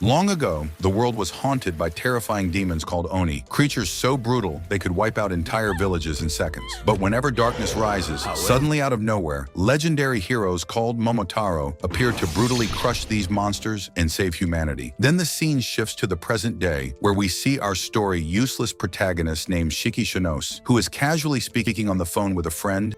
Long ago, the world was haunted by terrifying demons called Oni, creatures so brutal they could wipe out entire villages in seconds. But whenever darkness rises, suddenly out of nowhere, legendary heroes called Momotaro appear to brutally crush these monsters and save humanity. Then the scene shifts to the present day, where we see our story useless protagonist named Shiki, who is casually speaking on the phone with a friend.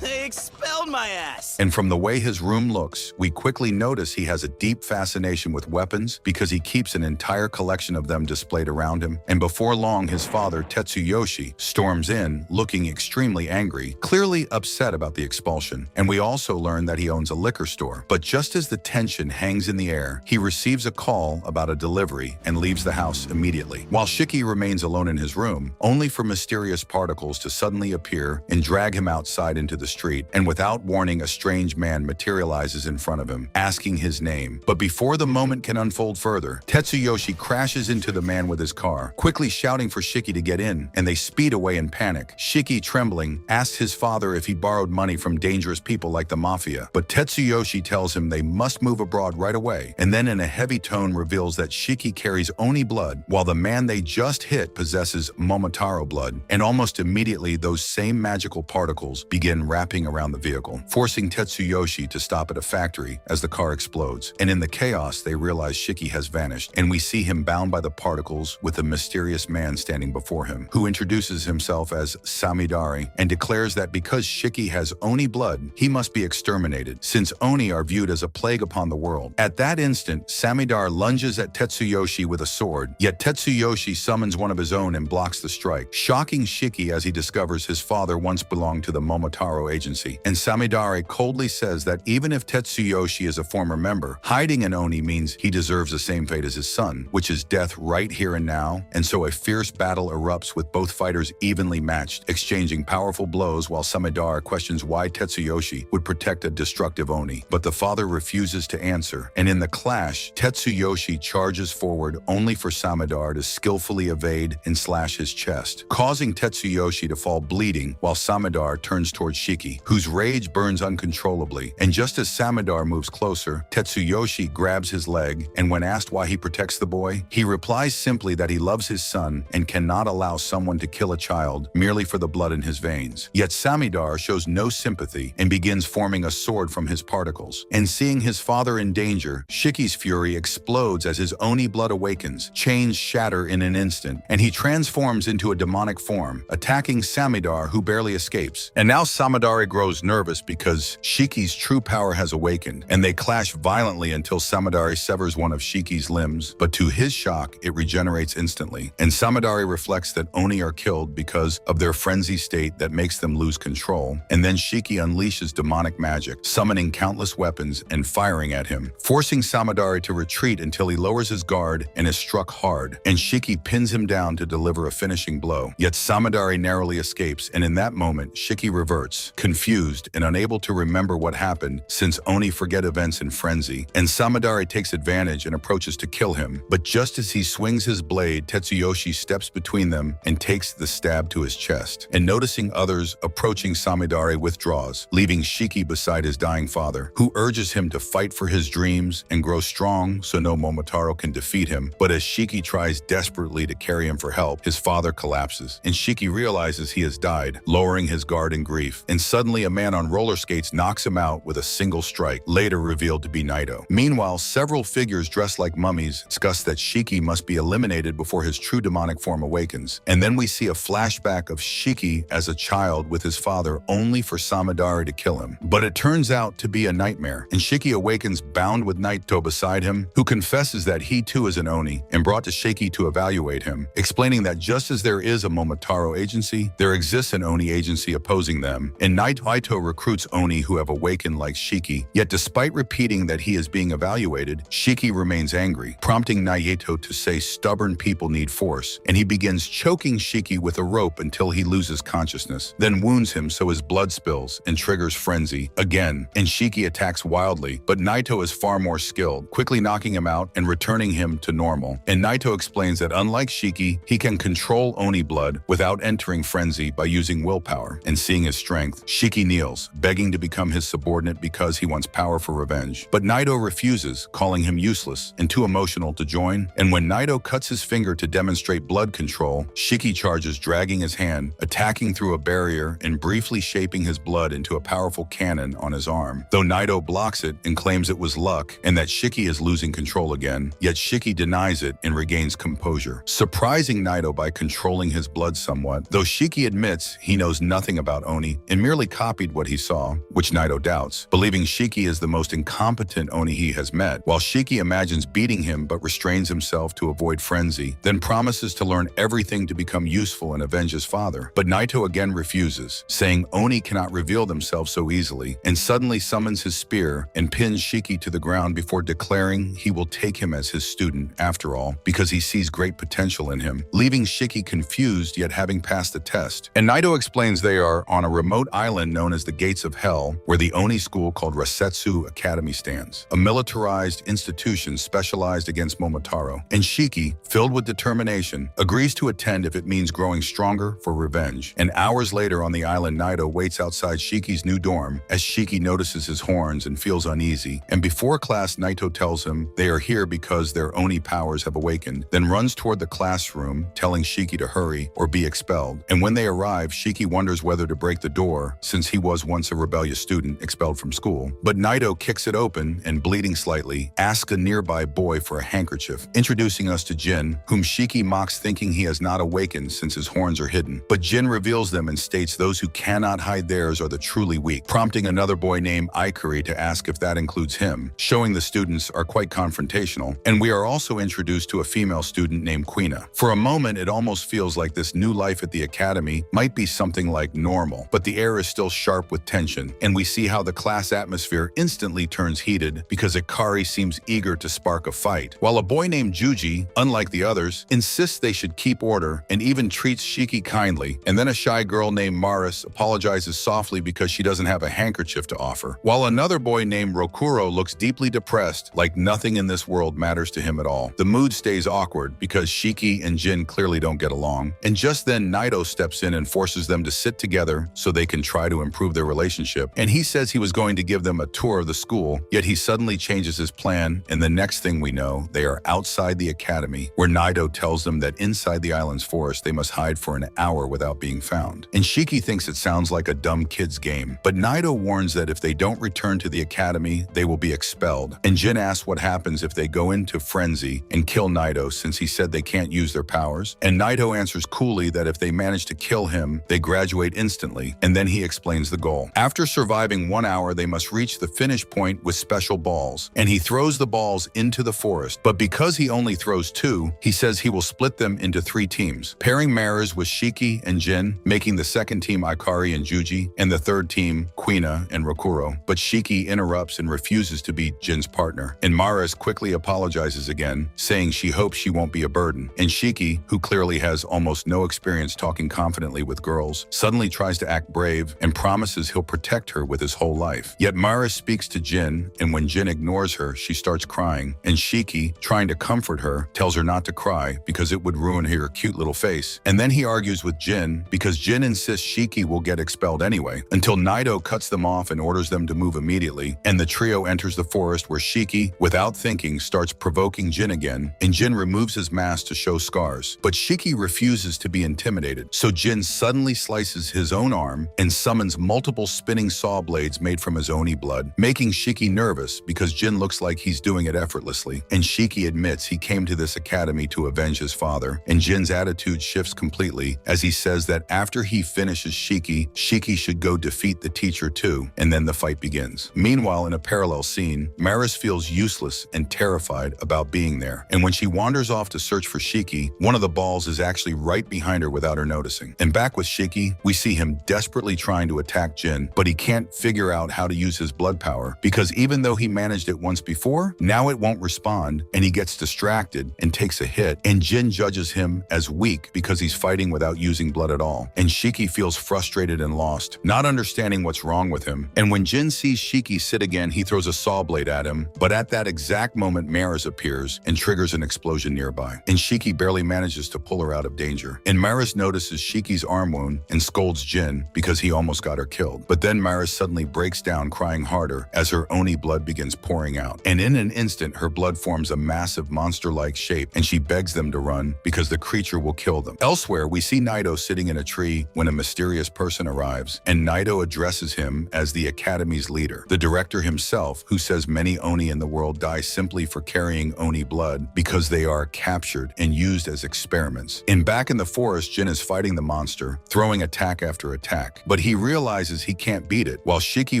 They expelled my ass! And from the way his room looks, we quickly notice he has a deep fascination with weapons because he keeps an entire collection of them displayed around him. And before long, his father, Tetsuyoshi, storms in, looking extremely angry, clearly upset about the expulsion. And we also learn that he owns a liquor store. But just as the tension hangs in the air, he receives a call about a delivery and leaves the house immediately. While Shiki remains alone in his room, only for mysterious particles to suddenly appear and drag him outside into the street, and without warning, a strange man materializes in front of him, asking his name. But before the moment can unfold further, Tetsuyoshi crashes into the man with his car, quickly shouting for Shiki to get in, and they speed away in panic. Shiki, trembling, asks his father if he borrowed money from dangerous people like the mafia, but Tetsuyoshi tells him they must move abroad right away, and then in a heavy tone reveals that Shiki carries Oni blood, while the man they just hit possesses Momotaro blood, and almost immediately those same magical particles begin wrapping around the vehicle, forcing Tetsuyoshi to stop at a factory as the car explodes. And in the chaos, they realize Shiki has vanished, and we see him bound by the particles with a mysterious man standing before him, who introduces himself as Samidari and declares that because Shiki has Oni blood, he must be exterminated, since Oni are viewed as a plague upon the world. At that instant, Samidar lunges at Tetsuyoshi with a sword, yet Tetsuyoshi summons one of his own and blocks the strike, shocking Shiki as he discovers his father once belonged to the Momotaro agency. And Samidare coldly says that even if Tetsuyoshi is a former member, hiding an Oni means he deserves the same fate as his son, which is death right here and now. And so a fierce battle erupts with both fighters evenly matched, exchanging powerful blows while Samidare questions why Tetsuyoshi would protect a destructive Oni. But the father refuses to answer, and in the clash, Tetsuyoshi charges forward only for Samidare to skillfully evade and slash his chest, causing Tetsuyoshi to fall bleeding while Samidare turns towards Shiki, whose rage burns uncontrollably. And just as Samidare moves closer, Tetsuyoshi grabs his leg, and when asked why he protects the boy, he replies simply that he loves his son and cannot allow someone to kill a child merely for the blood in his veins. Yet Samidare shows no sympathy and begins forming a sword from his particles. And seeing his father in danger, Shiki's fury explodes as his Oni blood awakens, chains shatter in an instant, and he transforms into a demonic form, attacking Samidare, who barely escapes. And now Samidare grows nervous because Shiki's true power has awakened, and they clash violently until Samidare severs one of Shiki's limbs, but to his shock, it regenerates instantly. And Samidare reflects that Oni are killed because of their frenzy state that makes them lose control, and then Shiki unleashes demonic magic, summoning countless weapons and firing at him, forcing Samidare to retreat until he lowers his guard and is struck hard, and Shiki pins him down to deliver a finishing blow. Yet Samidare narrowly escapes, and in that moment, Shiki reverts, confused and unable to remember what happened since Oni forget events in frenzy, and Samidare takes advantage and approaches to kill him. But just as he swings his blade, Tetsuyoshi steps between them and takes the stab to his chest. And noticing others approaching, Samidare withdraws, leaving Shiki beside his dying father, who urges him to fight for his dreams and grow strong so no Momotaro can defeat him. But as Shiki tries desperately to carry him for help, his father collapses, and Shiki realizes he has died, lowering his guard in grief. And suddenly a man on roller skates knocks him out with a single strike, later revealed to be Naito. Meanwhile, several figures dressed like mummies discuss that Shiki must be eliminated before his true demonic form awakens. And then we see a flashback of Shiki as a child with his father, only for Samidare to kill him. But it turns out to be a nightmare, and Shiki awakens bound with Naito beside him, who confesses that he too is an Oni, and brought to Shiki to evaluate him, explaining that just as there is a Momotaro agency, there exists an Oni agency opposing them, and Naito recruits Oni who have awakened like Shiki. Yet despite repeating that he is being evaluated, Shiki remains angry, prompting Naito to say stubborn people need force, and he begins choking Shiki with a rope until he loses consciousness, then wounds him so his blood spills and triggers frenzy again, and Shiki attacks wildly, but Naito is far more skilled, quickly knocking him out and returning him to normal. And Naito explains that unlike Shiki, he can control Oni blood without entering frenzy by using willpower, and seeing his strength, Shiki Shiki kneels, begging to become his subordinate because he wants power for revenge. But Naito refuses, calling him useless and too emotional to join. And when Naito cuts his finger to demonstrate blood control, Shiki charges, dragging his hand, attacking through a barrier and briefly shaping his blood into a powerful cannon on his arm. Though Naito blocks it and claims it was luck and that Shiki is losing control again, yet Shiki denies it and regains composure, surprising Naito by controlling his blood somewhat, though Shiki admits he knows nothing about Oni and merely copied what he saw, which Naito doubts, believing Shiki is the most incompetent Oni he has met, while Shiki imagines beating him but restrains himself to avoid frenzy, then promises to learn everything to become useful and avenge his father. But Naito again refuses, saying Oni cannot reveal themselves so easily, and suddenly summons his spear and pins Shiki to the ground before declaring he will take him as his student after all, because he sees great potential in him, leaving Shiki confused yet having passed the test. And Naito explains they are on a remote island known as the Gates of Hell, where the Oni school called Retsu Academy stands, a militarized institution specialized against Momotaro. And Shiki, filled with determination, agrees to attend if it means growing stronger for revenge. And hours later on the island, Naito waits outside Shiki's new dorm as Shiki notices his horns and feels uneasy. And before class, Naito tells him they are here because their Oni powers have awakened, then runs toward the classroom, telling Shiki to hurry or be expelled. And when they arrive, Shiki wonders whether to break the door, since he was once a rebellious student expelled from school. But Naito kicks it open and, bleeding slightly, asks a nearby boy for a handkerchief, introducing us to Jin, whom Shiki mocks, thinking he has not awakened since his horns are hidden. But Jin reveals them and states those who cannot hide theirs are the truly weak, prompting another boy named Ikari to ask if that includes him, showing the students are quite confrontational. And we are also introduced to a female student named Quina. For a moment, it almost feels like this new life at the academy might be something like normal, but the air is still sharp with tension, and we see how the class atmosphere instantly turns heated because Ikari seems eager to spark a fight, while a boy named Juji, unlike the others, insists they should keep order and even treats Shiki kindly. And then a shy girl named Maris apologizes softly because she doesn't have a handkerchief to offer, while another boy named Rakuro looks deeply depressed, like nothing in this world matters to him at all. The mood stays awkward because Shiki and Jin clearly don't get along, and just then Naito steps in and forces them to sit together so they can try to improve their relationship. And he says he was going to give them a tour of the school, yet he suddenly changes his plan, and the next thing we know, they are outside the academy, where Naito tells them that inside the island's forest they must hide for an hour without being found. And Shiki thinks it sounds like a dumb kid's game, but Naito warns that if they don't return to the academy, they will be expelled. And Jin asks what happens if they go into frenzy and kill Naito, since he said they can't use their powers. And Naito answers coolly that if they manage to kill him, they graduate instantly, and then he explains the goal. After surviving 1 hour, they must reach the finish point with special balls, and he throws the balls into the forest. But because he only throws 2, he says he will split them into 3 teams, pairing Maris with Shiki and Jin, making the second team Ikari and Juji, and the third team Quina and Rakuro. But Shiki interrupts and refuses to be Jin's partner, and Maris quickly apologizes again, saying she hopes she won't be a burden. And Shiki, who clearly has almost no experience talking confidently with girls, suddenly tries to act brave and promises he'll protect her with his whole life. Yet Maris speaks to Jin, and when Jin ignores her, she starts crying, and Shiki, trying to comfort her, tells her not to cry because it would ruin her cute little face. And then he argues with Jin because Jin insists Shiki will get expelled anyway, until Naito cuts them off and orders them to move immediately, and the trio enters the forest where Shiki, without thinking, starts provoking Jin again, and Jin removes his mask to show scars. But Shiki refuses to be intimidated, so Jin suddenly slices his own arm and summons multiple spinning saw blades made from his Oni blood, making Shiki nervous because Jin looks like he's doing it effortlessly. And Shiki admits he came to this academy to avenge his father, and Jin's attitude shifts completely as he says that after he finishes Shiki, Shiki should go defeat the teacher too, and then the fight begins. Meanwhile, in a parallel scene, Maris feels useless and terrified about being there, and when she wanders off to search for Shiki, one of the balls is actually right behind her without her noticing. And back with Shiki, we see him desperately trying to attack Jin, but he can't figure out how to use his blood power, because even though he managed it once before, now it won't respond, and he gets distracted and takes a hit, and Jin judges him as weak because he's fighting without using blood at all. And Shiki feels frustrated and lost, not understanding what's wrong with him. And when Jin sees Shiki sit again, he throws a saw blade at him, but at that exact moment Maris appears and triggers an explosion nearby, and Shiki barely manages to pull her out of danger. And Maris notices Shiki's arm wound and scolds Jin because he almost almost got her killed. But then Maris suddenly breaks down, crying harder as her Oni blood begins pouring out. And in an instant, her blood forms a massive monster-like shape, and she begs them to run because the creature will kill them. Elsewhere, we see Naito sitting in a tree when a mysterious person arrives, and Naito addresses him as the Academy's leader, the director himself, who says many Oni in the world die simply for carrying Oni blood because they are captured and used as experiments. Back in the forest, Jin is fighting the monster, throwing attack after attack, but he realizes he can't beat it, while Shiki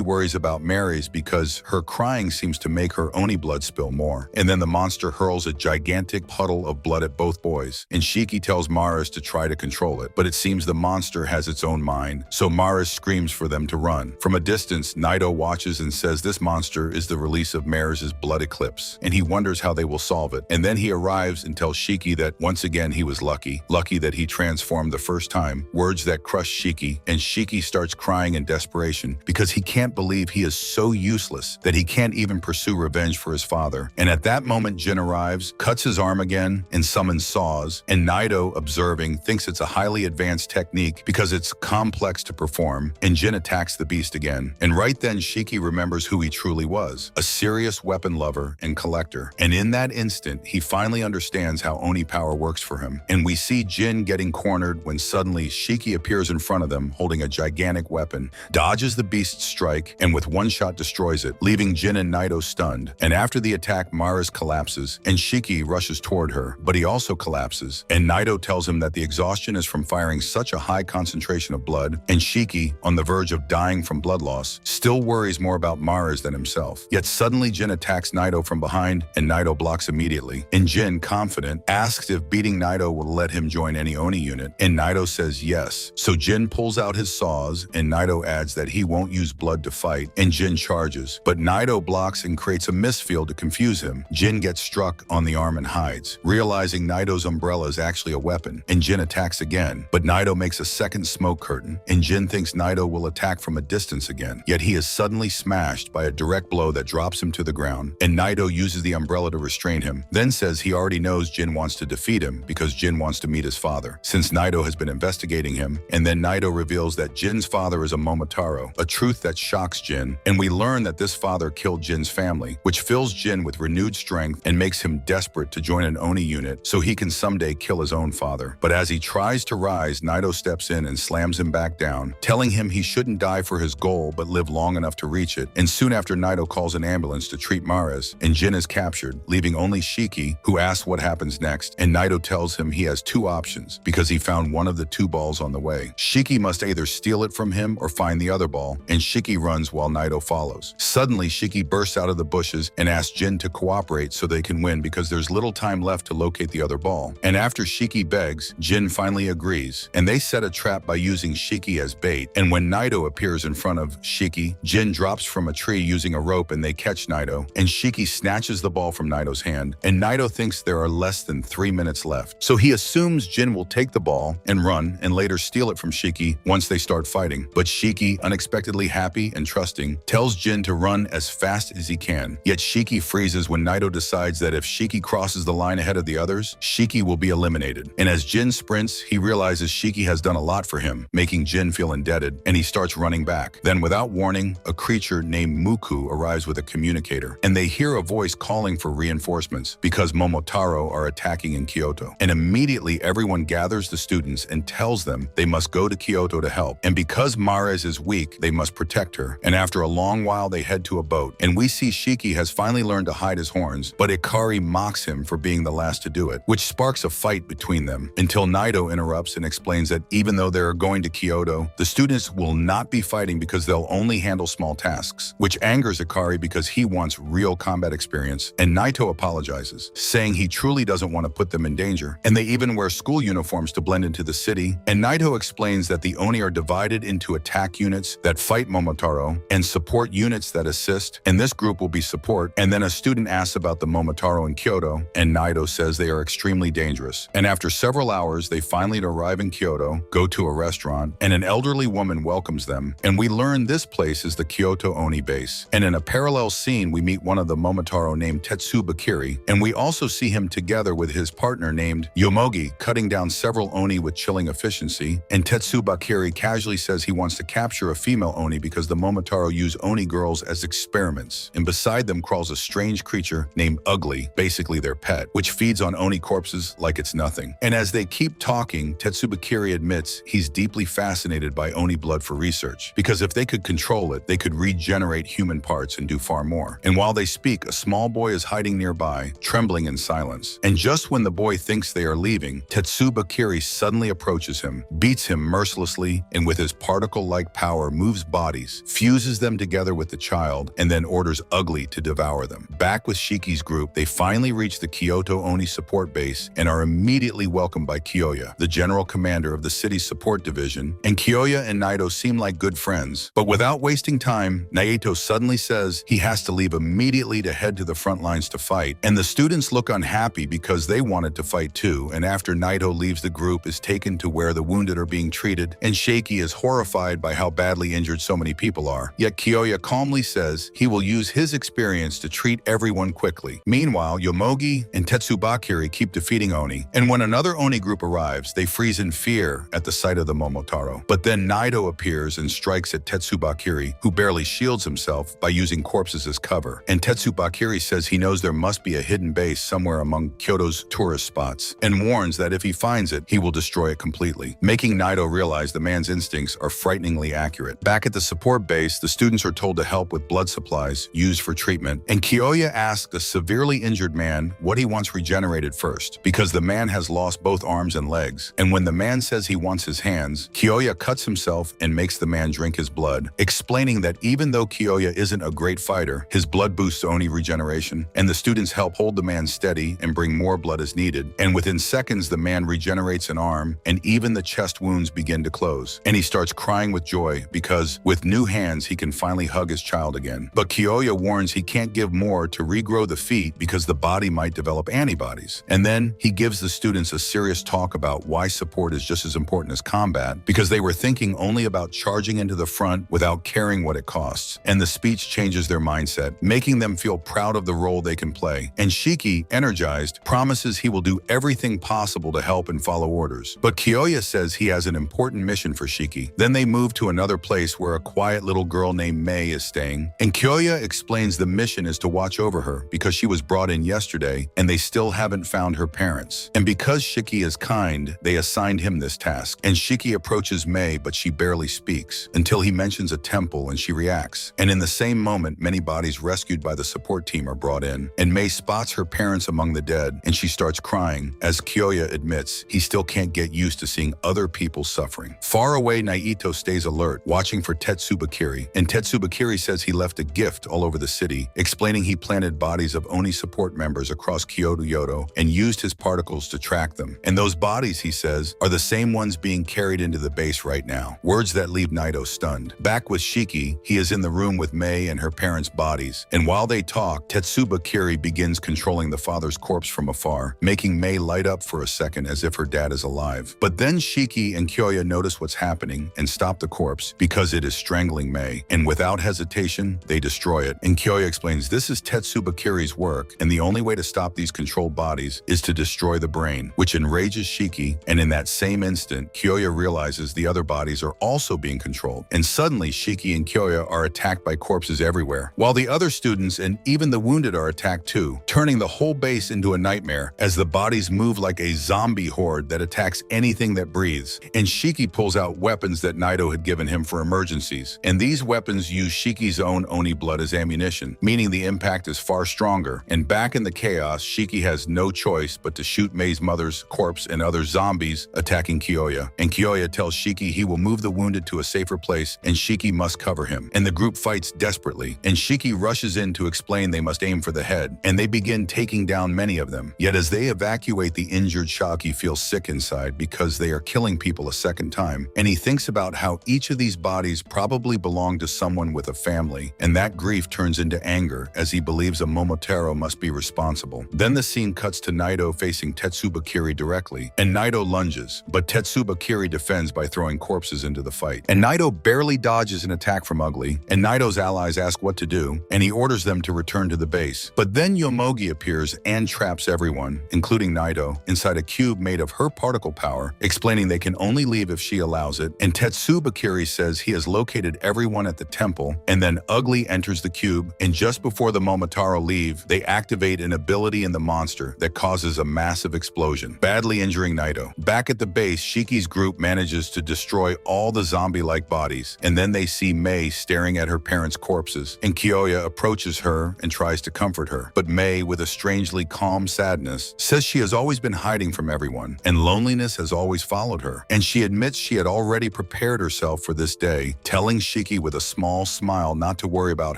worries about Mary's because her crying seems to make her Oni blood spill more. And then the monster hurls a gigantic puddle of blood at both boys, and Shiki tells Maris to try to control it, but it seems the monster has its own mind, so Maris screams for them to run. From a distance, Naito watches and says this monster is the release of Maris's blood eclipse, and he wonders how they will solve it. And then he arrives and tells Shiki that once again he was lucky that he transformed the first time, words that crush Shiki, and Shiki starts crying in desperation because he can't believe he is so useless that he can't even pursue revenge for his father. And at that moment, Jin arrives, cuts his arm again, and summons saws, and Naito, observing, thinks it's a highly advanced technique because it's complex to perform, and Jin attacks the beast again. And right then, Shiki remembers who he truly was, a serious weapon lover and collector. And in that instant, he finally understands how Oni power works for him, and we see Jin getting cornered when suddenly Shiki appears in front of them holding a gigantic weapon, dodges the beast's strike, and with one shot destroys it, leaving Jin and Naito stunned. And after the attack, Maris collapses, and Shiki rushes toward her, but he also collapses, and Naito tells him that the exhaustion is from firing such a high concentration of blood, and Shiki, on the verge of dying from blood loss, still worries more about Maris than himself. Yet suddenly Jin attacks Naito from behind, and Naito blocks immediately. And Jin, confident, asks if beating Naito will let him join any Oni unit, and Naito says yes. So Jin pulls out his saws, and Naito adds that he won't use blood to fight, and Jin charges. But Naito blocks and creates a misfield to confuse him. Jin gets struck on the arm and hides, realizing Naito's umbrella is actually a weapon, and Jin attacks again. But Naito makes a second smoke curtain, and Jin thinks Naito will attack from a distance again. Yet he is suddenly smashed by a direct blow that drops him to the ground, and Naito uses the umbrella to restrain him, then says he already knows Jin wants to defeat him because Jin wants to meet his father, since Naito has been investigating him. And then Naito reveals that Jin's father is a Momotaro, a truth that shocks Jin, and we learn that this father killed Jin's family, which fills Jin with renewed strength and makes him desperate to join an Oni unit so he can someday kill his own father. But as he tries to rise, Naito steps in and slams him back down, telling him he shouldn't die for his goal but live long enough to reach it. And soon after, Naito calls an ambulance to treat Maris, and Jin is captured, leaving only Shiki, who asks what happens next, and Naito tells him he has two options because he found one of the two balls on the way. Shiki must either steal it from him or find the other ball, and Shiki runs while Naito follows. Suddenly, Shiki bursts out of the bushes and asks Jin to cooperate so they can win because there's little time left to locate the other ball. And after Shiki begs, Jin finally agrees, and they set a trap by using Shiki as bait. And when Naito appears in front of Shiki, Jin drops from a tree using a rope and they catch Naito, and Shiki snatches the ball from Naito's hand, and Naito thinks there are less than 3 minutes left. So he assumes Jin will take the ball and run and later steal it from Shiki once they start fighting. But Shiki, unexpectedly happy and trusting, tells Jin to run as fast as he can. Yet Shiki freezes when Naito decides that if Shiki crosses the line ahead of the others, Shiki will be eliminated. And as Jin sprints, he realizes Shiki has done a lot for him, making Jin feel indebted, and he starts running back. Then without warning, a creature named Muku arrives with a communicator, and they hear a voice calling for reinforcements because Momotaro are attacking in Kyoto. And immediately everyone gathers the students and tells them they must go to Kyoto to help. And because Mares is weak, they must protect her. And after a long while, they head to a boat, and we see Shiki has finally learned to hide his horns, but Ikari mocks him for being the last to do it, which sparks a fight between them until Naito interrupts and explains that even though they're going to Kyoto, the students will not be fighting because they'll only handle small tasks, which angers Ikari because he wants real combat experience. And Naito apologizes, saying he truly doesn't want to put them in danger, and they even wear school uniforms to blend into the city. And Naito explains that the Oni are divided into attack units that fight Momotaro and support units that assist, and this group will be support. And then a student asks about the Momotaro in Kyoto, and Naito says they are extremely dangerous. And after several hours, they finally arrive in Kyoto, go to a restaurant, and an elderly woman welcomes them, and we learn this place is the Kyoto Oni base. And in a parallel scene, we meet one of the Momotaro named Tetsubakiri, and we also see him together with his partner named Yomogi, cutting down several Oni with chilling efficiency, and Tetsubakiri casually says says he wants to capture a female Oni because the Momotaro use Oni girls as experiments, and beside them crawls a strange creature named Ugly, basically their pet, which feeds on Oni corpses like it's nothing. And as they keep talking, Tetsubakiri admits he's deeply fascinated by Oni blood for research, because if they could control it, they could regenerate human parts and do far more. And while they speak, a small boy is hiding nearby, trembling in silence. And just when the boy thinks they are leaving, Tetsubakiri suddenly approaches him, beats him mercilessly, and with his particle-like power moves bodies, fuses them together with the child, and then orders Ugly to devour them. Back with Shiki's group, they finally reach the Kyoto Oni support base and are immediately welcomed by Kyoya, the general commander of the city's support division, and Kyoya and Naito seem like good friends. But without wasting time, Naito suddenly says he has to leave immediately to head to the front lines to fight, and the students look unhappy because they wanted to fight too, and after Naito leaves, the group is taken to where the wounded are being treated, and Shiki is horrified by how badly injured so many people are. Yet Kyoya calmly says he will use his experience to treat everyone quickly. Meanwhile, Yomogi and Tetsubakiri keep defeating Oni, and when another Oni group arrives, they freeze in fear at the sight of the Momotaro. But then Naito appears and strikes at Tetsubakiri, who barely shields himself by using corpses as cover. And Tetsubakiri says he knows there must be a hidden base somewhere among Kyoto's tourist spots, and warns that if he finds it, he will destroy it completely, making Naito realize the man's instincts are frighteningly accurate. Back at the support base, the students are told to help with blood supplies used for treatment, and Kyoya asks a severely injured man what he wants regenerated first, because the man has lost both arms and legs. And when the man says he wants his hands, Kyoya cuts himself and makes the man drink his blood, explaining that even though Kyoya isn't a great fighter, his blood boosts Oni regeneration, and the students help hold the man steady and bring more blood as needed. And within seconds, the man regenerates an arm, and even the chest wounds begin to close. And he starts crying with joy because, with new hands, he can finally hug his child again. But Kyoya warns he can't give more to regrow the feet because the body might develop antibodies. And then he gives the students a serious talk about why support is just as important as combat, because they were thinking only about charging into the front without caring what it costs. And the speech changes their mindset, making them feel proud of the role they can play. And Shiki, energized, promises he will do everything possible to help and follow orders. But Kyoya says he has an important mission for Shiki. Then they move to another place where a quiet little girl named Mei is staying, and Kyoya explains the mission is to watch over her because she was brought in yesterday and they still haven't found her parents. And because Shiki is kind, they assigned him this task. And Shiki approaches Mei, but she barely speaks until he mentions a temple and she reacts. And in the same moment, many bodies rescued by the support team are brought in, and Mei spots her parents among the dead, and she starts crying as Kyoya admits he still can't get used to seeing other people suffering. Far away, Naito stays alert, watching for Tetsubakiri, and Tetsubakiri says he left a gift all over the city, explaining he planted bodies of Oni support members across Kyoto and used his particles to track them. And those bodies, he says, are the same ones being carried into the base right now. Words that leave Naito stunned. Back with Shiki, he is in the room with Mei and her parents' bodies, and while they talk, Tetsubakiri begins controlling the father's corpse from afar, making Mei light up for a second as if her dad is alive. But then Shiki and Kyoya notice what's happening and stop the corpse because it is strangling Mei, and without hesitation, they destroy it. And Kyoya explains this is Tetsubakiri's work, and the only way to stop these controlled bodies is to destroy the brain, which enrages Shiki, and in that same instant, Kyoya realizes the other bodies are also being controlled, and suddenly Shiki and Kyoya are attacked by corpses everywhere, while the other students and even the wounded are attacked too, turning the whole base into a nightmare as the bodies move like a zombie horde that attacks anything that breathes. And Shiki pulls out weapons that Naito had given him for emergencies, and these weapons use Shiki's own Oni blood as ammunition, meaning the impact is far stronger. And back in the chaos, Shiki has no choice but to shoot Mei's mother's corpse and other zombies attacking Kyoya. And Kyoya tells Shiki he will move the wounded to a safer place and Shiki must cover him. And the group fights desperately, and Shiki rushes in to explain they must aim for the head, and they begin taking down many of them. Yet as they evacuate the injured, Shiki feels sick inside because they are killing people a second time, and he thinks about how each of these bodies probably belonged to someone with a family, and that grief turns into anger as he believes a Momotaro must be responsible. Then the scene cuts to Naito facing Tetsubakiri directly, and Naito lunges, but Tetsubakiri defends by throwing corpses into the fight. And Naito barely dodges an attack from Ugly, and Naito's allies ask what to do, and he orders them to return to the base. But then Yomogi appears and traps everyone, including Naito, inside a cube made of her particle power, explaining they can only leave if she allows it, and Tetsubakiri says he has located everyone at the temple, and then Ugly enters the cube, and just before the Momotaro leave, they activate an ability in the monster that causes a massive explosion, badly injuring Naito. Back at the base, Shiki's group manages to destroy all the zombie-like bodies, and then they see Mei staring at her parents' corpses, and Kyoya approaches her and tries to comfort her. But Mei, with a strangely calm sadness, says she has always been hiding from everyone, and loneliness has always followed her, and she admits she had already prepared herself for this day, telling Shiki with a small smile not to worry about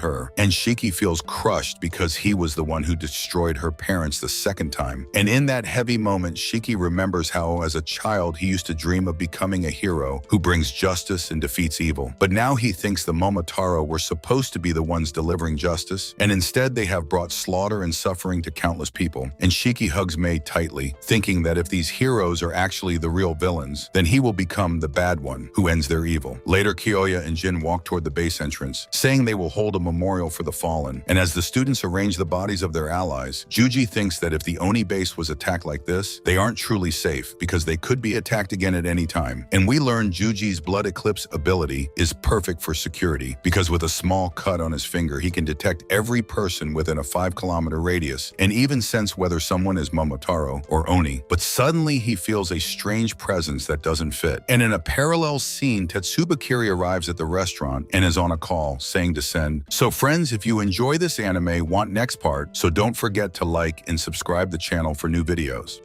her. And Shiki feels crushed because he was the one who destroyed her parents the second time. And in that heavy moment, Shiki remembers how as a child he used to dream of becoming a hero who brings justice and defeats evil. But now he thinks the Momotaro were supposed to be the ones delivering justice, and instead they have brought slaughter and suffering to countless people. And Shiki hugs Mei tightly, thinking that if these heroes are actually the real villains, then he will become the bad one who ends their evil. Later, Kyoya and Jin walk toward the base entrance, saying they will hold a memorial for the fallen. And as the students arrange the bodies of their allies, Juji thinks that if the Oni base was attacked like this, they aren't truly safe because they could be attacked again at any time. And we learn Juji's blood eclipse ability is perfect for security because with a small cut on his finger, he can detect every person within a 5-kilometer radius and even sense whether someone is Momotaro or Oni. But suddenly he feels a strange presence that doesn't fit. And in a parallel scene, Tetsubakiri arrives at the restaurant and is on a call saying to send. So friends, if you enjoy this anime, want next part, so don't forget to like and subscribe the channel for new videos.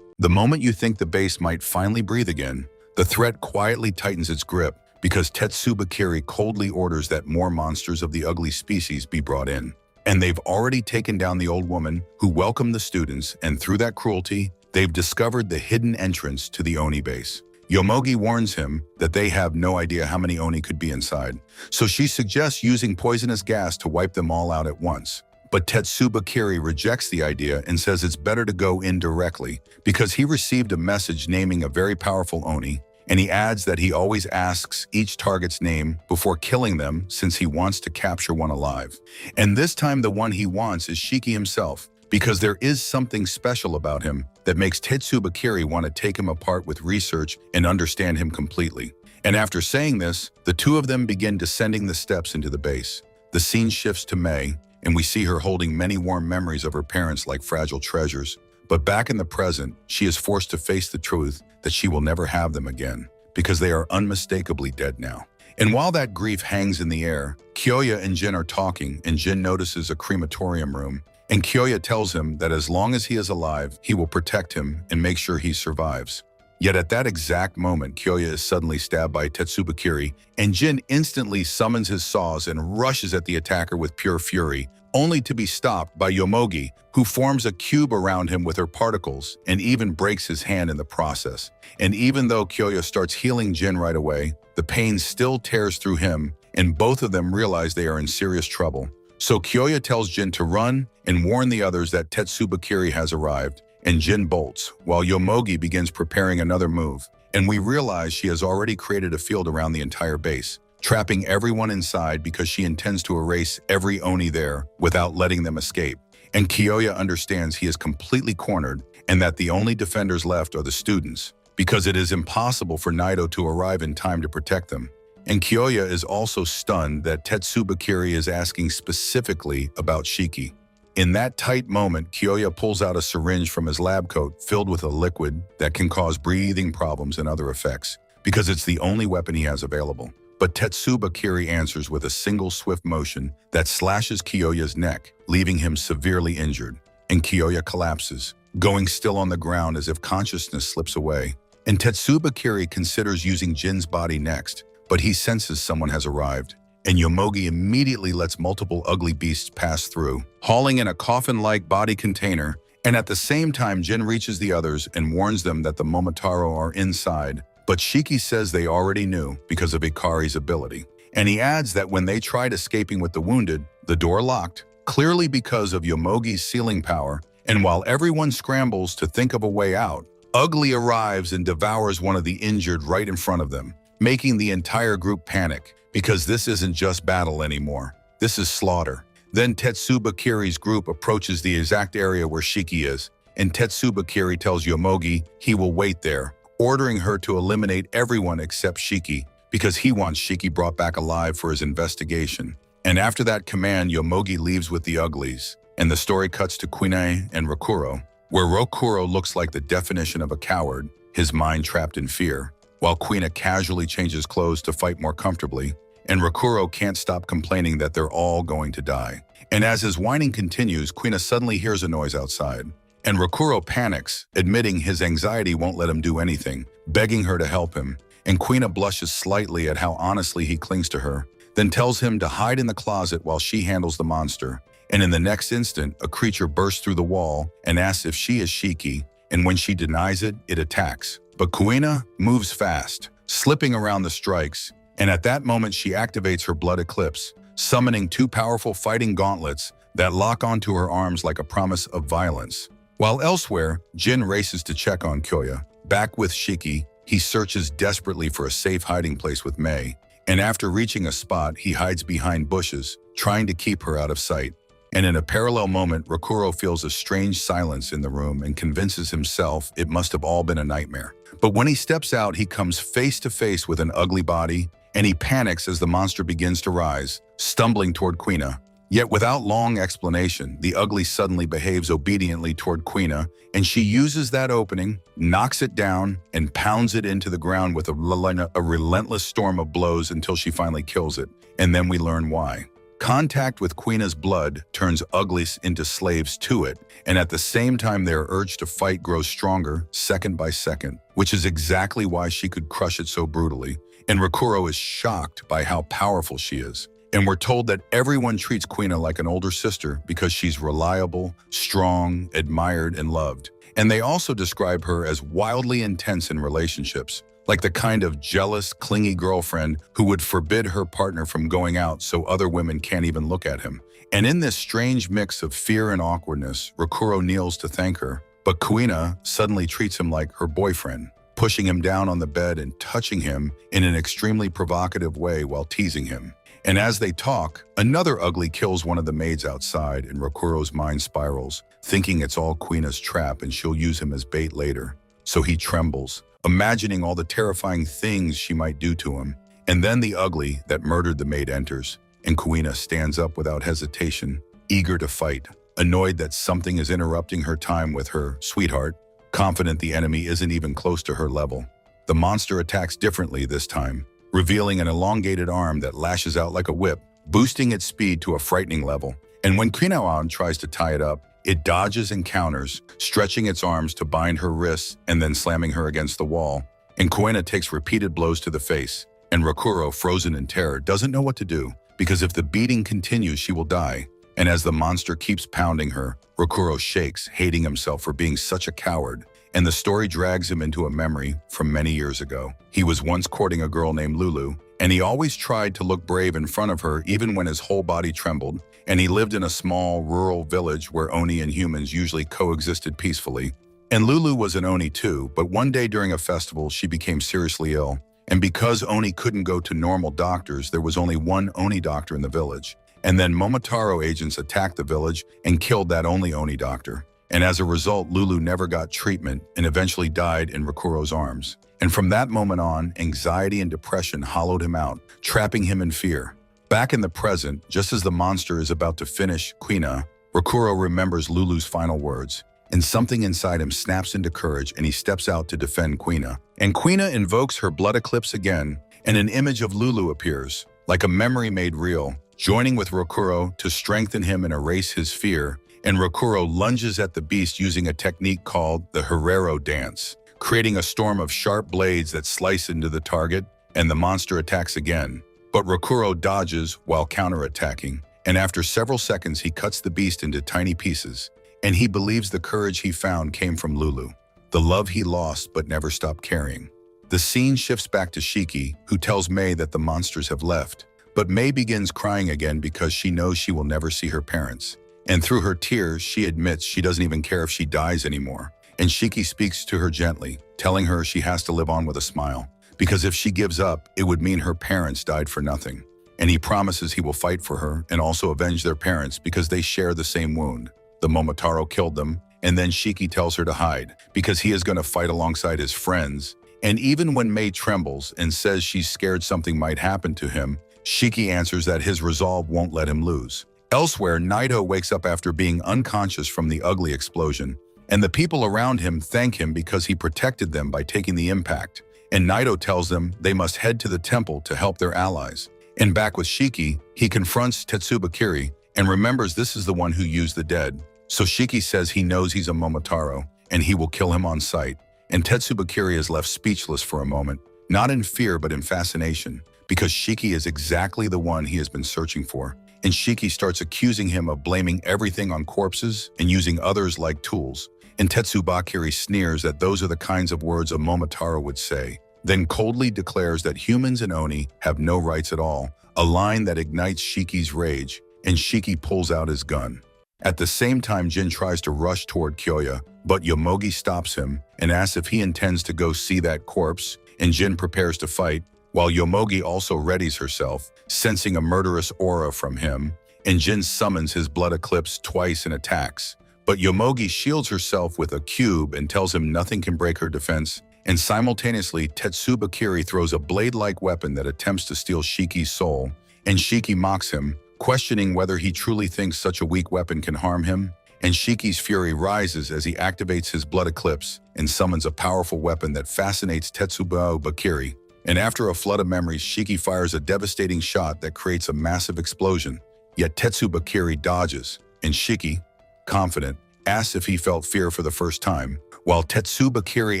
The moment you think the base might finally breathe again, the threat quietly tightens its grip because Tetsubakiri coldly orders that more monsters of the ugly species be brought in. And they've already taken down the old woman who welcomed the students, and through that cruelty, they've discovered the hidden entrance to the Oni base. Yomogi warns him that they have no idea how many Oni could be inside, so she suggests using poisonous gas to wipe them all out at once. But Tetsubakiri rejects the idea and says it's better to go in directly because he received a message naming a very powerful Oni, and he adds that he always asks each target's name before killing them since he wants to capture one alive. And this time the one he wants is Shiki himself, because there is something special about him that makes Tetsubakiri want to take him apart with research and understand him completely. And after saying this, the two of them begin descending the steps into the base. The scene shifts to Mei, and we see her holding many warm memories of her parents like fragile treasures. But back in the present, she is forced to face the truth that she will never have them again, because they are unmistakably dead now. And while that grief hangs in the air, Kyoya and Jin are talking, and Jin notices a crematorium room. And Kyoya tells him that as long as he is alive, he will protect him and make sure he survives. Yet at that exact moment, Kyoya is suddenly stabbed by Tetsubakiri, and Jin instantly summons his saws and rushes at the attacker with pure fury, only to be stopped by Yomogi, who forms a cube around him with her particles and even breaks his hand in the process. And even though Kyoya starts healing Jin right away, the pain still tears through him, and both of them realize they are in serious trouble. So Kyoya tells Jin to run and warn the others that Tetsubakiri has arrived, and Jin bolts, while Yomogi begins preparing another move. And we realize she has already created a field around the entire base, trapping everyone inside because she intends to erase every Oni there without letting them escape. And Kyoya understands he is completely cornered and that the only defenders left are the students, because it is impossible for Naito to arrive in time to protect them. And Kyoya is also stunned that Tetsubakiri is asking specifically about Shiki. In that tight moment, Kyoya pulls out a syringe from his lab coat filled with a liquid that can cause breathing problems and other effects, because it's the only weapon he has available. But Tetsubakiri answers with a single swift motion that slashes Kyoya's neck, leaving him severely injured. And Kyoya collapses, going still on the ground as if consciousness slips away. And Tetsubakiri considers using Jin's body next, but he senses someone has arrived. And Yomogi immediately lets multiple ugly beasts pass through, hauling in a coffin-like body container, and at the same time Jin reaches the others and warns them that the Momotaro are inside. But Shiki says they already knew because of Ikari's ability. And he adds that when they tried escaping with the wounded, the door locked, clearly because of Yomogi's sealing power, and while everyone scrambles to think of a way out, Ugly arrives and devours one of the injured right in front of them, making the entire group panic, because this isn't just battle anymore. This is slaughter. Then Tetsubakiri's group approaches the exact area where Shiki is, and Tetsubakiri tells Yomogi he will wait there, ordering her to eliminate everyone except Shiki, because he wants Shiki brought back alive for his investigation. And after that command, Yomogi leaves with the uglies, and the story cuts to Quina and Rakuro, where Rakuro looks like the definition of a coward, his mind trapped in fear, while Quina casually changes clothes to fight more comfortably, and Rakuro can't stop complaining that they're all going to die. And as his whining continues, Quina suddenly hears a noise outside, and Rakuro panics, admitting his anxiety won't let him do anything, begging her to help him, and Quina blushes slightly at how honestly he clings to her, then tells him to hide in the closet while she handles the monster. And in the next instant, a creature bursts through the wall and asks if she is Shiki, and when she denies it, it attacks. But Quina moves fast, slipping around the strikes, and at that moment she activates her blood eclipse, summoning two powerful fighting gauntlets that lock onto her arms like a promise of violence. While elsewhere, Jin races to check on Kyoya. Back with Shiki, he searches desperately for a safe hiding place with Mei, and after reaching a spot, he hides behind bushes, trying to keep her out of sight. And in a parallel moment, Rakuro feels a strange silence in the room and convinces himself it must have all been a nightmare. But when he steps out, he comes face to face with an ugly body, and he panics as the monster begins to rise, stumbling toward Quina. Yet without long explanation, the ugly suddenly behaves obediently toward Quina, and she uses that opening, knocks it down, and pounds it into the ground with a relentless storm of blows until she finally kills it. And then we learn why. Contact with Quina's blood turns uglies into slaves to it, and at the same time their urge to fight grows stronger second by second, which is exactly why she could crush it so brutally. And Rakuro is shocked by how powerful she is. And we're told that everyone treats Quina like an older sister because she's reliable, strong, admired, and loved. And they also describe her as wildly intense in relationships, like the kind of jealous, clingy girlfriend who would forbid her partner from going out so other women can't even look at him. And in this strange mix of fear and awkwardness, Rakuro kneels to thank her, but Quina suddenly treats him like her boyfriend, pushing him down on the bed and touching him in an extremely provocative way while teasing him. And as they talk, another ugly kills one of the maids outside, and Rakuro's mind spirals, thinking it's all Quina's trap and she'll use him as bait later. So he trembles, imagining all the terrifying things she might do to him. And then the ugly that murdered the maid enters, and Quina stands up without hesitation, eager to fight, annoyed that something is interrupting her time with her sweetheart, confident the enemy isn't even close to her level. The monster attacks differently this time, revealing an elongated arm that lashes out like a whip, boosting its speed to a frightening level. And when Quina tries to tie it up, it dodges and counters, stretching its arms to bind her wrists and then slamming her against the wall. And Quina takes repeated blows to the face, and Rakuro, frozen in terror, doesn't know what to do, because if the beating continues, she will die. And as the monster keeps pounding her, Rakuro shakes, hating himself for being such a coward. And the story drags him into a memory from many years ago. He was once courting a girl named Lulu, and he always tried to look brave in front of her even when his whole body trembled. And he lived in a small, rural village where Oni and humans usually coexisted peacefully. And Lulu was an Oni too, but one day during a festival, she became seriously ill. And because Oni couldn't go to normal doctors, there was only one Oni doctor in the village. And then Momotaro agents attacked the village and killed that only Oni doctor. And as a result, Lulu never got treatment and eventually died in Rakuro's arms. And from that moment on, anxiety and depression hollowed him out, trapping him in fear. Back in the present, just as the monster is about to finish Quina, Rakuro remembers Lulu's final words, and something inside him snaps into courage and he steps out to defend Quina. And Quina invokes her blood eclipse again, and an image of Lulu appears, like a memory made real, joining with Rakuro to strengthen him and erase his fear. And Rakuro lunges at the beast using a technique called the Herero dance, creating a storm of sharp blades that slice into the target, and the monster attacks again. But Rakuro dodges while counterattacking, and after several seconds he cuts the beast into tiny pieces, and he believes the courage he found came from Lulu, the love he lost but never stopped carrying. The scene shifts back to Shiki, who tells Mei that the monsters have left, but Mei begins crying again because she knows she will never see her parents. And through her tears, she admits she doesn't even care if she dies anymore. And Shiki speaks to her gently, telling her she has to live on with a smile, because if she gives up, it would mean her parents died for nothing. And he promises he will fight for her and also avenge their parents because they share the same wound. The Momotaro killed them, and then Shiki tells her to hide because he is going to fight alongside his friends, And even when Mei trembles and says she's scared something might happen to him, Shiki answers that his resolve won't let him lose. Elsewhere, Naito wakes up after being unconscious from the ugly explosion, and the people around him thank him because he protected them by taking the impact. And Naito tells them they must head to the temple to help their allies. And back with Shiki, he confronts Tetsubakiri and remembers this is the one who used the dead. So Shiki says he knows he's a Momotaro, and he will kill him on sight. And Tetsubakiri is left speechless for a moment, not in fear but in fascination, because Shiki is exactly the one he has been searching for. And Shiki starts accusing him of blaming everything on corpses and using others like tools. And Tetsubakiri sneers that those are the kinds of words a Momotaro would say, then coldly declares that humans and Oni have no rights at all, a line that ignites Shiki's rage, and Shiki pulls out his gun. At the same time, Jin tries to rush toward Kyoya, but Yomogi stops him and asks if he intends to go see that corpse, and Jin prepares to fight, while Yomogi also readies herself, sensing a murderous aura from him, and Jin summons his blood eclipse twice and attacks. But Yomogi shields herself with a cube and tells him nothing can break her defense, and simultaneously Tetsubakiri throws a blade-like weapon that attempts to steal Shiki's soul, and Shiki mocks him, questioning whether he truly thinks such a weak weapon can harm him. And Shiki's fury rises as he activates his blood eclipse and summons a powerful weapon that fascinates Tetsubakiri. And after a flood of memories, Shiki fires a devastating shot that creates a massive explosion. Yet Tetsubakiri dodges, and Shiki, confident, asks if he felt fear for the first time, while Tetsubakiri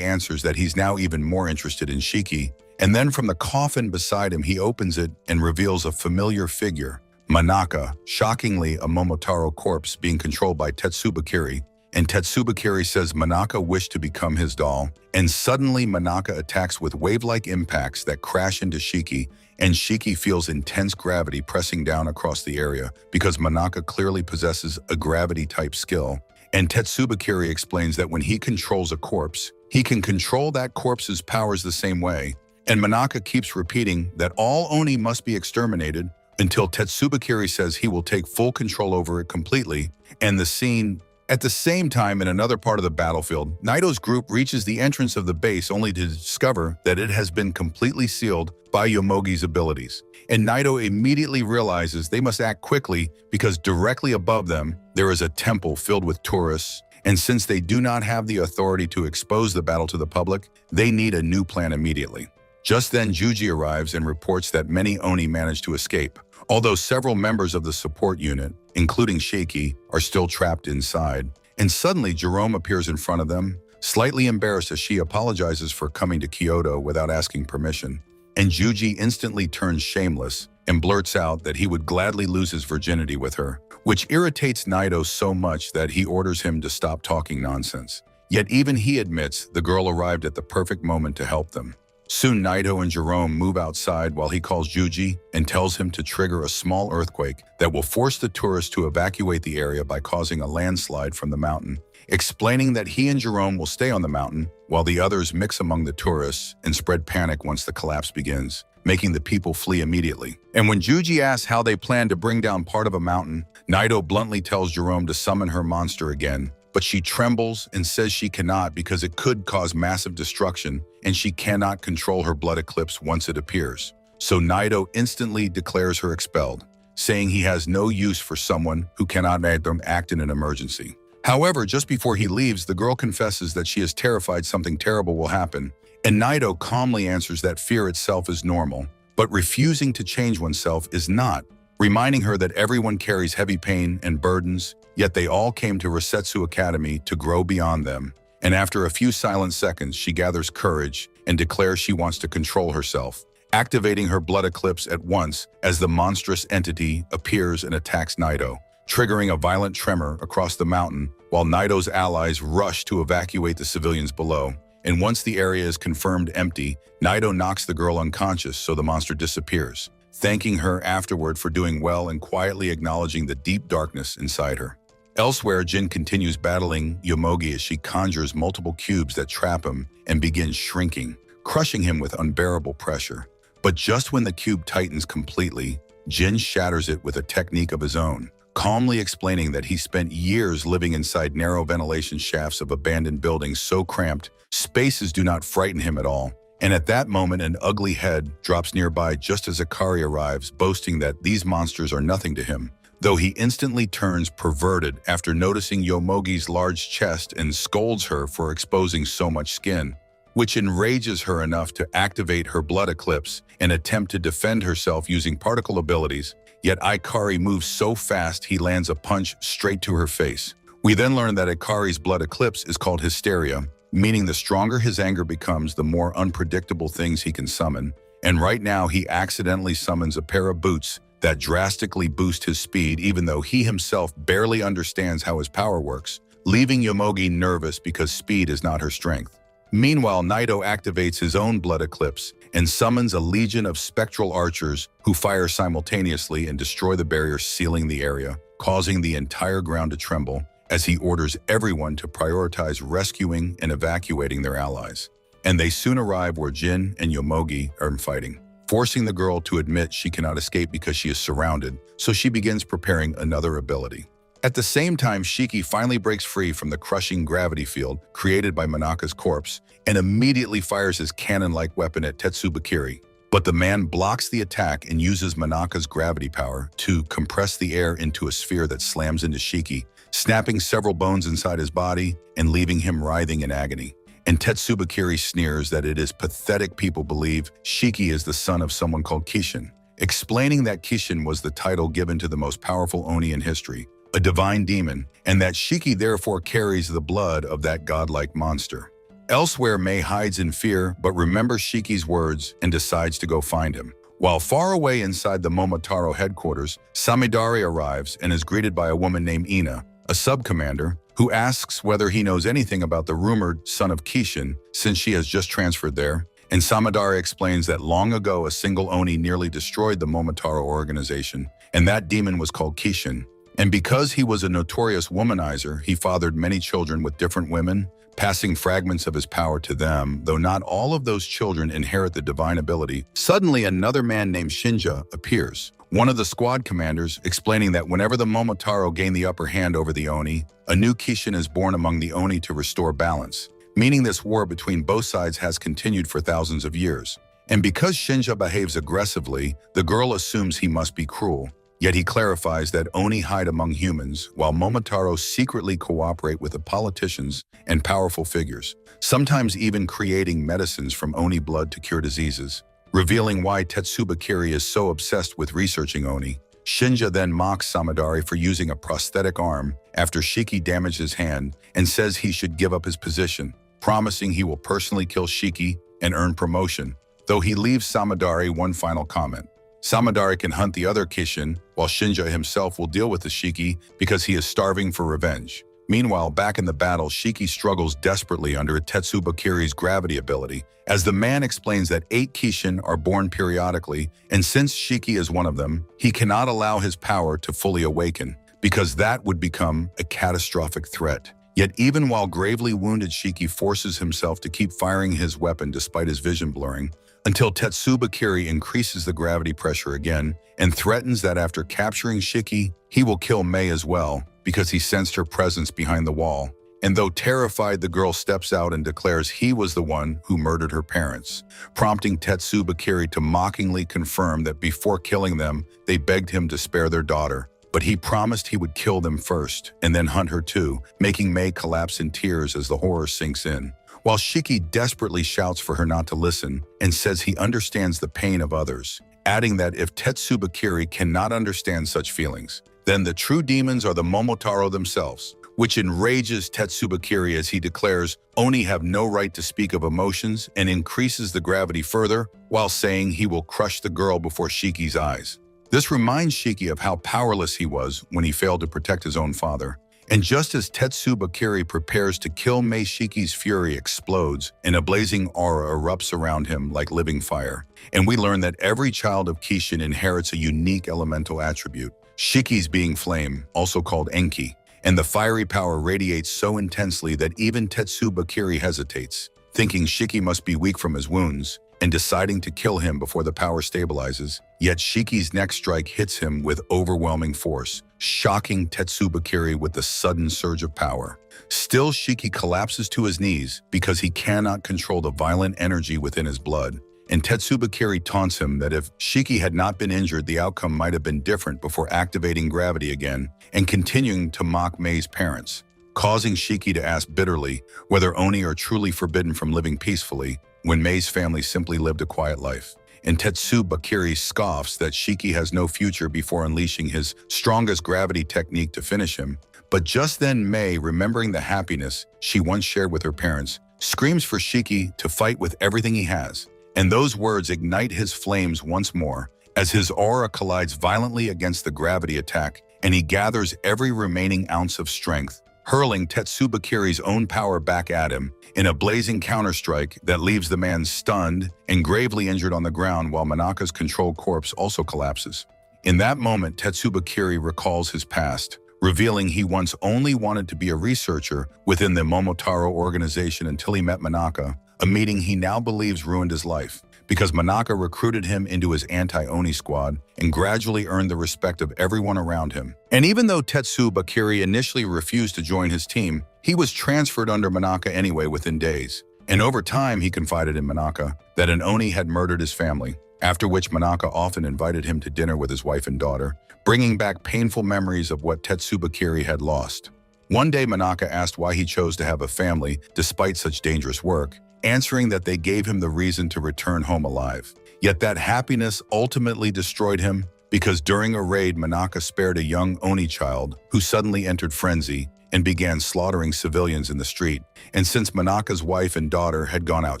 answers that he's now even more interested in Shiki. And then from the coffin beside him, he opens it and reveals a familiar figure, Manaka, shockingly a Momotaro corpse being controlled by Tetsubakiri. And Tetsubakiri says Manaka wished to become his doll, and suddenly Manaka attacks with wave-like impacts that crash into Shiki, and Shiki feels intense gravity pressing down across the area because Manaka clearly possesses a gravity-type skill. And Tetsubakiri explains that when he controls a corpse, he can control that corpse's powers the same way, and Manaka keeps repeating that all Oni must be exterminated until Tetsubakiri says he will take full control over it completely, and the scene. At the same time, in another part of the battlefield, Naito's group reaches the entrance of the base only to discover that it has been completely sealed by Yomogi's abilities. And Naito immediately realizes they must act quickly because directly above them, there is a temple filled with tourists, and since they do not have the authority to expose the battle to the public, they need a new plan immediately. Just then, Juji arrives and reports that many Oni managed to escape, although several members of the support unit, including Shiki, are still trapped inside. And suddenly, Jerome appears in front of them, slightly embarrassed as she apologizes for coming to Kyoto without asking permission. And Juji instantly turns shameless and blurts out that he would gladly lose his virginity with her, which irritates Naito so much that he orders him to stop talking nonsense. Yet even he admits the girl arrived at the perfect moment to help them. Soon Naito and Jerome move outside while he calls Juji and tells him to trigger a small earthquake that will force the tourists to evacuate the area by causing a landslide from the mountain, explaining that he and Jerome will stay on the mountain while the others mix among the tourists and spread panic once the collapse begins, making the people flee immediately. And when Juji asks how they plan to bring down part of a mountain, Naito bluntly tells Jerome to summon her monster again, but she trembles and says she cannot because it could cause massive destruction and she cannot control her blood eclipse once it appears. So Naito instantly declares her expelled, saying he has no use for someone who cannot act in an emergency. However, just before he leaves, the girl confesses that she is terrified something terrible will happen, and Naito calmly answers that fear itself is normal, but refusing to change oneself is not, reminding her that everyone carries heavy pain and burdens, yet they all came to Retsu Academy to grow beyond them. And after a few silent seconds, she gathers courage and declares she wants to control herself, activating her blood eclipse at once as the monstrous entity appears and attacks Naito, triggering a violent tremor across the mountain while Naito's allies rush to evacuate the civilians below. And once the area is confirmed empty, Naito knocks the girl unconscious so the monster disappears, thanking her afterward for doing well and quietly acknowledging the deep darkness inside her. Elsewhere, Jin continues battling Yomogi as she conjures multiple cubes that trap him and begins shrinking, crushing him with unbearable pressure. But just when the cube tightens completely, Jin shatters it with a technique of his own, calmly explaining that he spent years living inside narrow ventilation shafts of abandoned buildings so cramped, spaces do not frighten him at all, And at that moment, an ugly head drops nearby just as Akari arrives, boasting that these monsters are nothing to him, though he instantly turns perverted after noticing Yomogi's large chest and scolds her for exposing so much skin, which enrages her enough to activate her blood eclipse and attempt to defend herself using particle abilities. Yet Ikari moves so fast he lands a punch straight to her face. We then learn that Ikari's blood eclipse is called hysteria, meaning the stronger his anger becomes, the more unpredictable things he can summon. And right now he accidentally summons a pair of boots that drastically boost his speed, even though he himself barely understands how his power works, leaving Yomogi nervous because speed is not her strength. Meanwhile, Naito activates his own blood eclipse and summons a legion of spectral archers who fire simultaneously and destroy the barrier sealing the area, causing the entire ground to tremble as he orders everyone to prioritize rescuing and evacuating their allies. And they soon arrive where Jin and Yomogi are fighting, forcing the girl to admit she cannot escape because she is surrounded, so she begins preparing another ability. At the same time, Shiki finally breaks free from the crushing gravity field created by Manaka's corpse and immediately fires his cannon-like weapon at Tetsubakiri. But the man blocks the attack and uses Manaka's gravity power to compress the air into a sphere that slams into Shiki, snapping several bones inside his body and leaving him writhing in agony. And Tetsubakiri sneers that it is pathetic people believe Shiki is the son of someone called Kishin, explaining that Kishin was the title given to the most powerful Oni in history, a divine demon, and that Shiki therefore carries the blood of that godlike monster. Elsewhere, Mei hides in fear but remembers Shiki's words and decides to go find him. While far away inside the Momotaro headquarters, Samidari arrives and is greeted by a woman named Ina, a sub-commander, who asks whether he knows anything about the rumored son of Kishin since she has just transferred there. And Samidari explains that long ago a single Oni nearly destroyed the Momotaro organization, and that demon was called Kishin. And because he was a notorious womanizer, he fathered many children with different women, passing fragments of his power to them, though not all of those children inherit the divine ability. Suddenly, another man named Shinja appears, one of the squad commanders, explaining that whenever the Momotaro gain the upper hand over the Oni, a new Kishin is born among the Oni to restore balance, meaning this war between both sides has continued for thousands of years. And because Shinja behaves aggressively, the girl assumes he must be cruel. Yet he clarifies that Oni hide among humans, while Momotaro secretly cooperate with the politicians and powerful figures, sometimes even creating medicines from Oni blood to cure diseases. Revealing why Tetsubakiri is so obsessed with researching Oni, Shinja then mocks Samidari for using a prosthetic arm after Shiki damaged his hand and says he should give up his position, promising he will personally kill Shiki and earn promotion, though he leaves Samidari one final comment. Samidari can hunt the other Kishin, while Shinja himself will deal with the Shiki because he is starving for revenge. Meanwhile, back in the battle, Shiki struggles desperately under Tetsubakiri's gravity ability, as the man explains that 8 Kishin are born periodically, and since Shiki is one of them, he cannot allow his power to fully awaken, because that would become a catastrophic threat. Yet even while gravely wounded, Shiki forces himself to keep firing his weapon despite his vision blurring, until Tetsubakiri increases the gravity pressure again and threatens that after capturing Shiki, he will kill Mei as well because he sensed her presence behind the wall. And though terrified, the girl steps out and declares he was the one who murdered her parents, prompting Tetsubakiri to mockingly confirm that before killing them, they begged him to spare their daughter. But he promised he would kill them first and then hunt her too, making Mei collapse in tears as the horror sinks in. While Shiki desperately shouts for her not to listen and says he understands the pain of others, adding that if Tetsubakiri cannot understand such feelings, then the true demons are the Momotaro themselves, which enrages Tetsubakiri as he declares Oni have no right to speak of emotions and increases the gravity further while saying he will crush the girl before Shiki's eyes. This reminds Shiki of how powerless he was when he failed to protect his own father. And just as Tetsubakiri prepares to kill Mei, Shiki's fury explodes and a blazing aura erupts around him like living fire. And we learn that every child of Kishin inherits a unique elemental attribute, Shiki's being flame, also called Enki, and the fiery power radiates so intensely that even Tetsubakiri hesitates, thinking Shiki must be weak from his wounds, and deciding to kill him before the power stabilizes. Yet Shiki's next strike hits him with overwhelming force, shocking Tetsubakiri with the sudden surge of power. Still, Shiki collapses to his knees because he cannot control the violent energy within his blood. And Tetsubakiri taunts him that if Shiki had not been injured, the outcome might have been different before activating gravity again and continuing to mock Mei's parents, causing Shiki to ask bitterly whether Oni are truly forbidden from living peacefully when Mei's family simply lived a quiet life. And Tetsubakiri scoffs that Shiki has no future before unleashing his strongest gravity technique to finish him. But just then Mei, remembering the happiness she once shared with her parents, screams for Shiki to fight with everything he has. And those words ignite his flames once more as his aura collides violently against the gravity attack, and he gathers every remaining ounce of strength, hurling Tetsubakiri's own power back at him in a blazing counterstrike that leaves the man stunned and gravely injured on the ground while Manaka's controlled corpse also collapses. In that moment, Tetsubakiri recalls his past, revealing he once only wanted to be a researcher within the Momotaro organization until he met Manaka, a meeting he now believes ruined his life, because Manaka recruited him into his anti-Oni squad and gradually earned the respect of everyone around him. And even though Tetsubakiri initially refused to join his team, he was transferred under Manaka anyway within days. And over time, he confided in Manaka that an Oni had murdered his family, after which Manaka often invited him to dinner with his wife and daughter, bringing back painful memories of what Tetsubakiri had lost. One day, Manaka asked why he chose to have a family despite such dangerous work, answering that they gave him the reason to return home alive. Yet that happiness ultimately destroyed him because during a raid, Manaka spared a young Oni child who suddenly entered frenzy and began slaughtering civilians in the street. And since Manaka's wife and daughter had gone out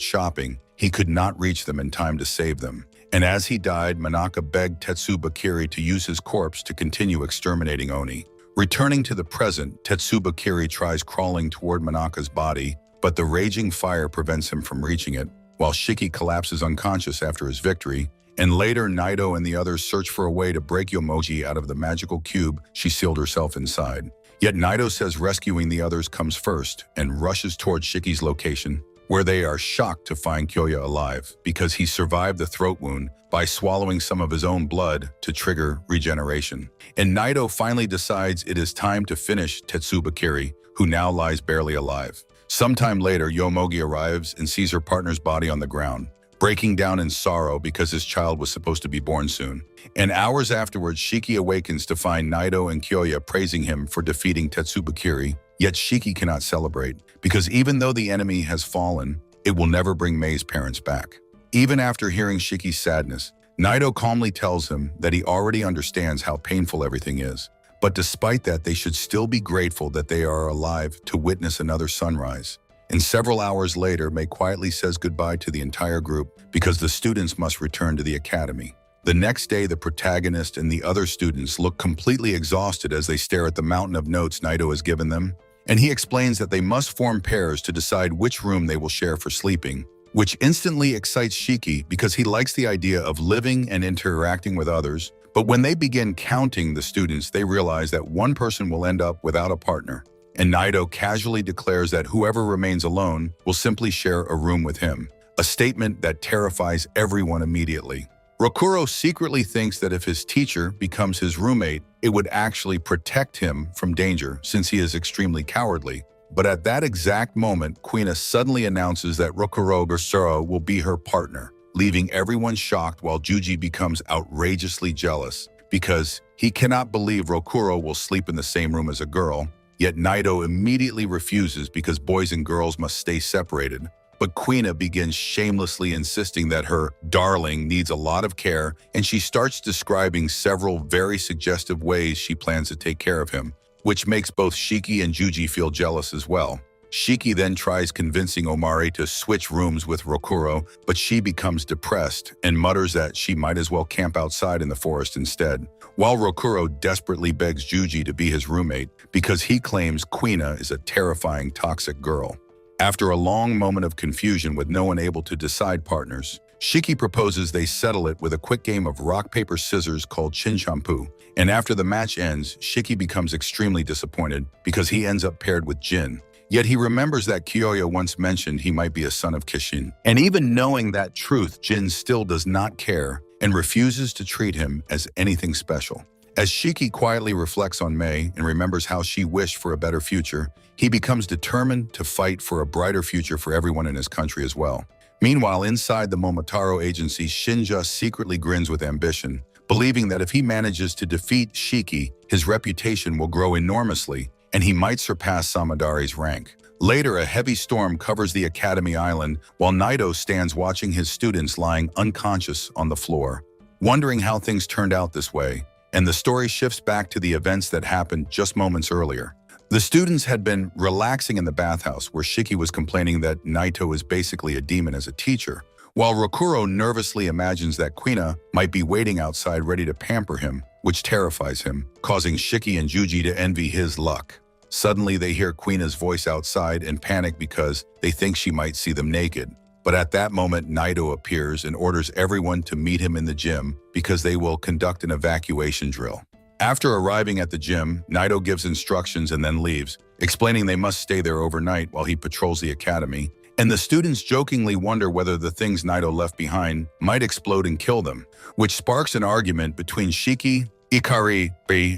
shopping, he could not reach them in time to save them. And as he died, Manaka begged Tetsubakiri to use his corpse to continue exterminating Oni. Returning to the present, Tetsubakiri tries crawling toward Manaka's body, but the raging fire prevents him from reaching it, while Shiki collapses unconscious after his victory, and later Naito and the others search for a way to break Yomoji out of the magical cube she sealed herself inside. Yet Naito says rescuing the others comes first and rushes towards Shiki's location, where they are shocked to find Kyoya alive because he survived the throat wound by swallowing some of his own blood to trigger regeneration. And Naito finally decides it is time to finish Tetsubakiri, who now lies barely alive. Sometime later, Yomogi arrives and sees her partner's body on the ground, breaking down in sorrow because his child was supposed to be born soon. And hours afterwards, Shiki awakens to find Naito and Kyoya praising him for defeating Tetsubakiri, yet Shiki cannot celebrate because even though the enemy has fallen, it will never bring Mei's parents back. Even after hearing Shiki's sadness, Naito calmly tells him that he already understands how painful everything is. But despite that, they should still be grateful that they are alive to witness another sunrise. And several hours later, Mei quietly says goodbye to the entire group because the students must return to the academy. The next day, the protagonist and the other students look completely exhausted as they stare at the mountain of notes Naito has given them. And he explains that they must form pairs to decide which room they will share for sleeping, which instantly excites Shiki because he likes the idea of living and interacting with others. But when they begin counting the students, they realize that one person will end up without a partner. And Naito casually declares that whoever remains alone will simply share a room with him, a statement that terrifies everyone immediately. Rakuro secretly thinks that if his teacher becomes his roommate, it would actually protect him from danger since he is extremely cowardly. But at that exact moment, Quina suddenly announces that Rakuro Gersuro will be her partner, leaving everyone shocked while Juji becomes outrageously jealous because he cannot believe Rakuro will sleep in the same room as a girl. Yet Naito immediately refuses because boys and girls must stay separated. But Quina begins shamelessly insisting that her darling needs a lot of care, and she starts describing several very suggestive ways she plans to take care of him, which makes both Shiki and Juji feel jealous as well. Shiki then tries convincing Omari to switch rooms with Rakuro, but she becomes depressed and mutters that she might as well camp outside in the forest instead, while Rakuro desperately begs Juji to be his roommate because he claims Quina is a terrifying, toxic girl. After a long moment of confusion with no one able to decide partners, Shiki proposes they settle it with a quick game of rock, paper, scissors called Chinchampu. And after the match ends, Shiki becomes extremely disappointed because he ends up paired with Jin. Yet he remembers that Kyoyo once mentioned he might be a son of Kishin. And even knowing that truth, Jin still does not care and refuses to treat him as anything special. As Shiki quietly reflects on Mei and remembers how she wished for a better future, he becomes determined to fight for a brighter future for everyone in his country as well. Meanwhile, inside the Momotaro agency, Shinja secretly grins with ambition, believing that if he manages to defeat Shiki, his reputation will grow enormously and he might surpass Samadari's rank. Later, a heavy storm covers the Academy Island while Naito stands watching his students lying unconscious on the floor, wondering how things turned out this way, and the story shifts back to the events that happened just moments earlier. The students had been relaxing in the bathhouse where Shiki was complaining that Naito is basically a demon as a teacher, while Rakuro nervously imagines that Quina might be waiting outside ready to pamper him, which terrifies him, causing Shiki and Juji to envy his luck. Suddenly, they hear Quina's voice outside and panic because they think she might see them naked. But at that moment, Naito appears and orders everyone to meet him in the gym because they will conduct an evacuation drill. After arriving at the gym, Naito gives instructions and then leaves, explaining they must stay there overnight while he patrols the academy, and the students jokingly wonder whether the things Naito left behind might explode and kill them, which sparks an argument between Shiki, Ikari,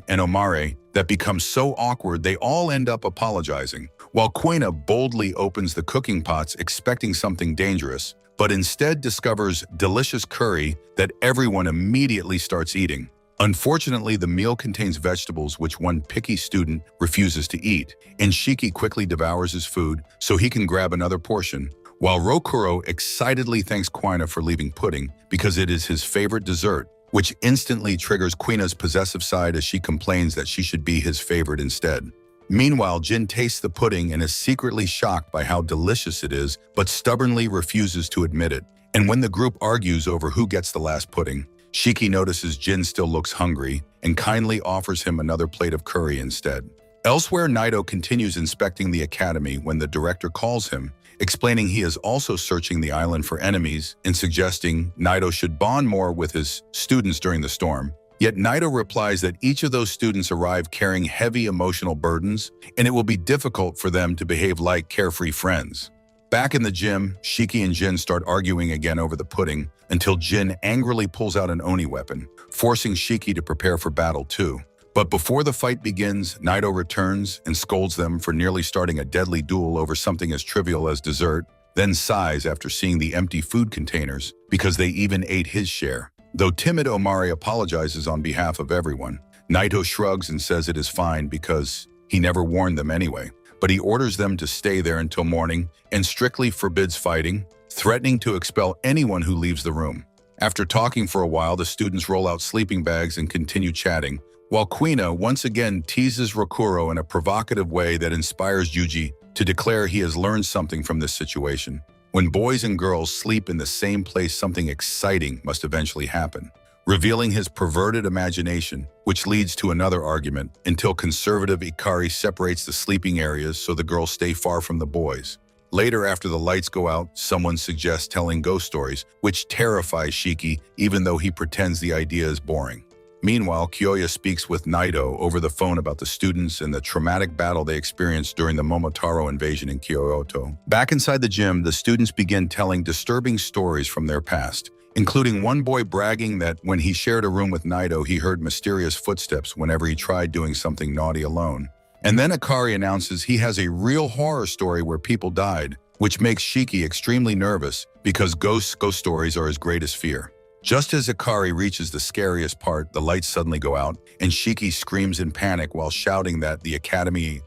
and Omare that becomes so awkward they all end up apologizing, while Quina boldly opens the cooking pots expecting something dangerous, but instead discovers delicious curry that everyone immediately starts eating. Unfortunately, the meal contains vegetables which one picky student refuses to eat, and Shiki quickly devours his food so he can grab another portion, while Rakuro excitedly thanks Quina for leaving pudding because it is his favorite dessert, which instantly triggers Quina's possessive side as she complains that she should be his favorite instead. Meanwhile, Jin tastes the pudding and is secretly shocked by how delicious it is, but stubbornly refuses to admit it. And when the group argues over who gets the last pudding, Shiki notices Jin still looks hungry and kindly offers him another plate of curry instead. Elsewhere, Naito continues inspecting the academy when the director calls him, explaining he is also searching the island for enemies and suggesting Naito should bond more with his students during the storm. Yet Naito replies that each of those students arrive carrying heavy emotional burdens, and it will be difficult for them to behave like carefree friends. Back in the gym, Shiki and Jin start arguing again over the pudding until Jin angrily pulls out an Oni weapon, forcing Shiki to prepare for battle too. But before the fight begins, Naito returns and scolds them for nearly starting a deadly duel over something as trivial as dessert, then sighs after seeing the empty food containers because they even ate his share. Though timid Omari apologizes on behalf of everyone, Naito shrugs and says it is fine because he never warned them anyway, but he orders them to stay there until morning and strictly forbids fighting, threatening to expel anyone who leaves the room. After talking for a while, the students roll out sleeping bags and continue chatting, while Quina once again teases Rakuro in a provocative way that inspires Yuji to declare he has learned something from this situation. When boys and girls sleep in the same place, something exciting must eventually happen, revealing his perverted imagination, which leads to another argument until conservative Ikari separates the sleeping areas so the girls stay far from the boys. Later, after the lights go out, someone suggests telling ghost stories, which terrifies Shiki even though he pretends the idea is boring. Meanwhile, Kyoya speaks with Naito over the phone about the students and the traumatic battle they experienced during the Momotaro invasion in Kyoto. Back inside the gym, the students begin telling disturbing stories from their past, including one boy bragging that when he shared a room with Naito, he heard mysterious footsteps whenever he tried doing something naughty alone. And then Ikari announces he has a real horror story where people died, which makes Shiki extremely nervous because ghost stories are his greatest fear. Just as Ikari reaches the scariest part, the lights suddenly go out, and Shiki screams in panic while shouting that the Academy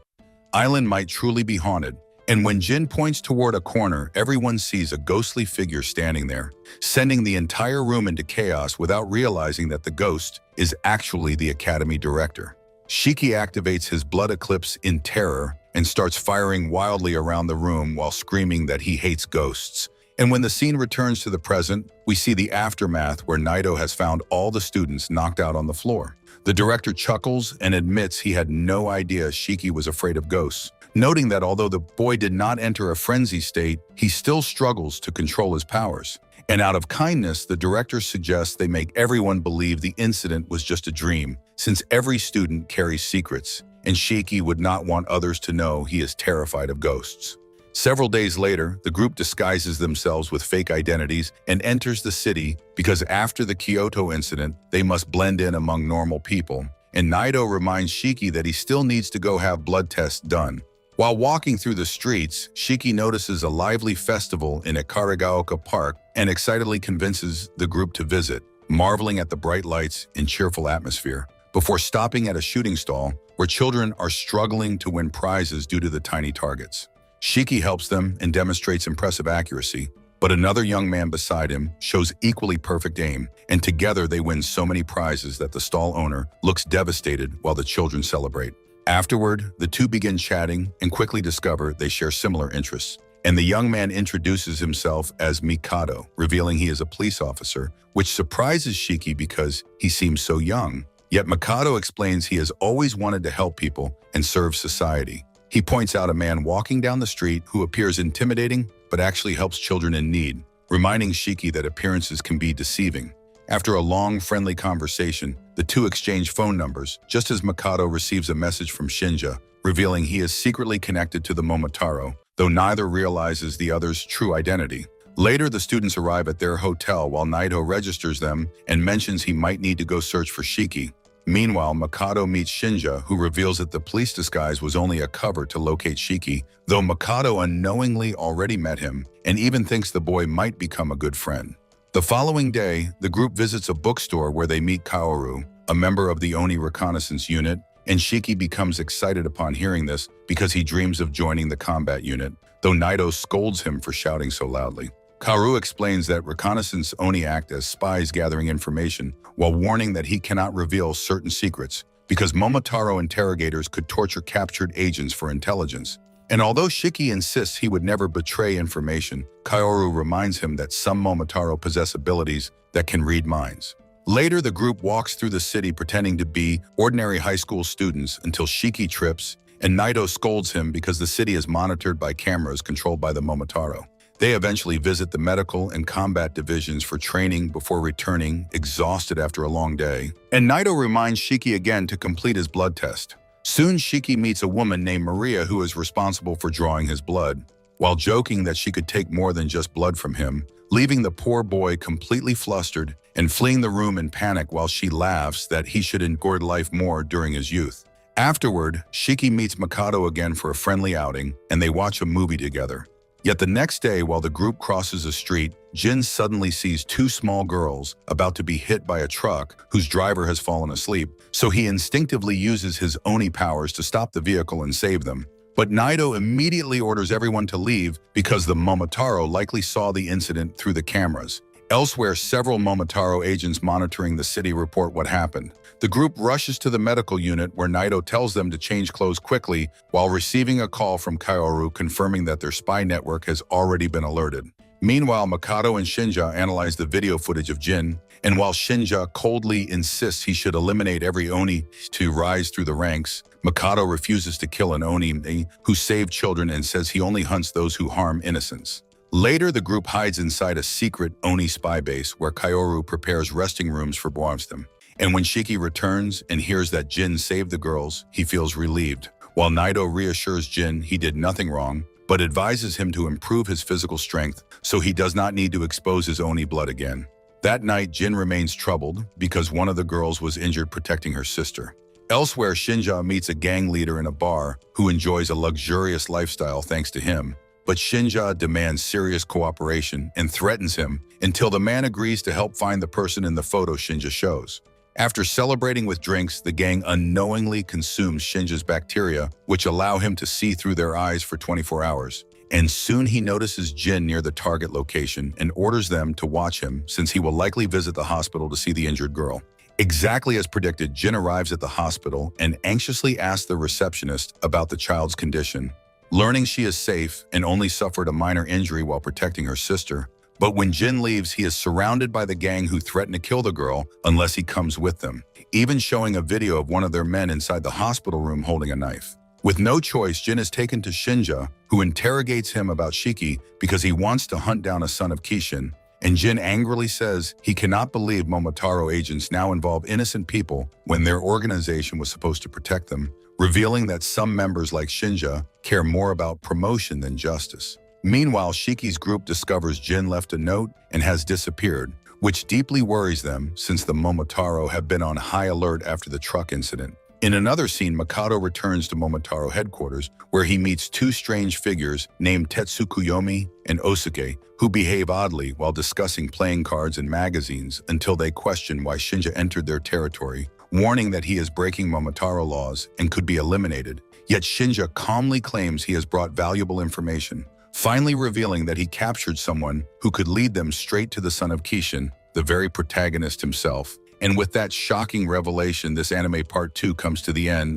Island might truly be haunted. And when Jin points toward a corner, everyone sees a ghostly figure standing there, sending the entire room into chaos without realizing that the ghost is actually the Academy director. Shiki activates his blood eclipse in terror and starts firing wildly around the room while screaming that he hates ghosts. And when the scene returns to the present, we see the aftermath where Naito has found all the students knocked out on the floor. The director chuckles and admits he had no idea Shiki was afraid of ghosts, noting that although the boy did not enter a frenzy state, he still struggles to control his powers. And out of kindness, the director suggests they make everyone believe the incident was just a dream, since every student carries secrets, and Shiki would not want others to know he is terrified of ghosts. Several days later, the group disguises themselves with fake identities and enters the city because after the Kyoto incident, they must blend in among normal people, and Naito reminds Shiki that he still needs to go have blood tests done. While walking through the streets, Shiki notices a lively festival in Ikarigaoka Park and excitedly convinces the group to visit, marveling at the bright lights and cheerful atmosphere, before stopping at a shooting stall where children are struggling to win prizes due to the tiny targets. Shiki helps them and demonstrates impressive accuracy, but another young man beside him shows equally perfect aim, and together they win so many prizes that the stall owner looks devastated while the children celebrate. Afterward, the two begin chatting and quickly discover they share similar interests, and the young man introduces himself as Mikado, revealing he is a police officer, which surprises Shiki because he seems so young. Yet Mikado explains he has always wanted to help people and serve society. He points out a man walking down the street who appears intimidating but actually helps children in need, reminding Shiki that appearances can be deceiving. After a long, friendly conversation, the two exchange phone numbers, just as Mikado receives a message from Shinja, revealing he is secretly connected to the Momotaro, though neither realizes the other's true identity. Later, the students arrive at their hotel while Naito registers them and mentions he might need to go search for Shiki. Meanwhile, Mikado meets Shinja, who reveals that the police disguise was only a cover to locate Shiki, though Mikado unknowingly already met him and even thinks the boy might become a good friend. The following day, the group visits a bookstore where they meet Kaoru, a member of the Oni reconnaissance unit, and Shiki becomes excited upon hearing this because he dreams of joining the combat unit, though Naito scolds him for shouting so loudly. Kaoru explains that reconnaissance Oni act as spies gathering information, while warning that he cannot reveal certain secrets because Momotaro interrogators could torture captured agents for intelligence. And although Shiki insists he would never betray information, Kaoru reminds him that some Momotaro possess abilities that can read minds. Later, the group walks through the city pretending to be ordinary high school students until Shiki trips, and Naito scolds him because the city is monitored by cameras controlled by the Momotaro. They eventually visit the medical and combat divisions for training before returning, exhausted after a long day. And Naito reminds Shiki again to complete his blood test. Soon, Shiki meets a woman named Maria who is responsible for drawing his blood, while joking that she could take more than just blood from him, leaving the poor boy completely flustered and fleeing the room in panic while she laughs that he should enjoy life more during his youth. Afterward, Shiki meets Mikado again for a friendly outing, and they watch a movie together. Yet the next day, while the group crosses a street, Jin suddenly sees two small girls about to be hit by a truck whose driver has fallen asleep, so he instinctively uses his Oni powers to stop the vehicle and save them. But Naito immediately orders everyone to leave because the Momotaro likely saw the incident through the cameras. Elsewhere, several Momotaro agents monitoring the city report what happened. The group rushes to the medical unit where Naito tells them to change clothes quickly while receiving a call from Kaoru confirming that their spy network has already been alerted. Meanwhile, Mikado and Shinja analyze the video footage of Jin, and while Shinja coldly insists he should eliminate every Oni to rise through the ranks, Mikado refuses to kill an Oni who saved children and says he only hunts those who harm innocents. Later, the group hides inside a secret Oni spy base where Kaoru prepares resting rooms for them. And when Shiki returns and hears that Jin saved the girls, he feels relieved, while Naito reassures Jin he did nothing wrong, but advises him to improve his physical strength so he does not need to expose his Oni blood again. That night, Jin remains troubled because one of the girls was injured protecting her sister. Elsewhere, Shinja meets a gang leader in a bar who enjoys a luxurious lifestyle thanks to him, but Shinja demands serious cooperation and threatens him until the man agrees to help find the person in the photo Shinja shows. After celebrating with drinks, the gang unknowingly consumes Shinja's bacteria, which allow him to see through their eyes for 24 hours. And soon he notices Jin near the target location and orders them to watch him since he will likely visit the hospital to see the injured girl. Exactly as predicted, Jin arrives at the hospital and anxiously asks the receptionist about the child's condition, learning she is safe and only suffered a minor injury while protecting her sister. But when Jin leaves, he is surrounded by the gang who threaten to kill the girl unless he comes with them, even showing a video of one of their men inside the hospital room holding a knife. With no choice, Jin is taken to Shinja, who interrogates him about Shiki because he wants to hunt down a son of Kishin, and Jin angrily says he cannot believe Momotaro agents now involve innocent people when their organization was supposed to protect them, revealing that some members like Shinja care more about promotion than justice. Meanwhile, Shiki's group discovers Jin left a note and has disappeared, which deeply worries them since the Momotaro have been on high alert after the truck incident. In another scene, Makoto returns to Momotaro headquarters, where he meets two strange figures named Tetsukuyomi and Osuke, who behave oddly while discussing playing cards and magazines until they question why Shinja entered their territory, warning that he is breaking Momotaro laws and could be eliminated. Yet Shinja calmly claims he has brought valuable information, finally revealing that he captured someone who could lead them straight to the son of Kishin, the very protagonist himself. And with that shocking revelation, this anime part 2 comes to the end.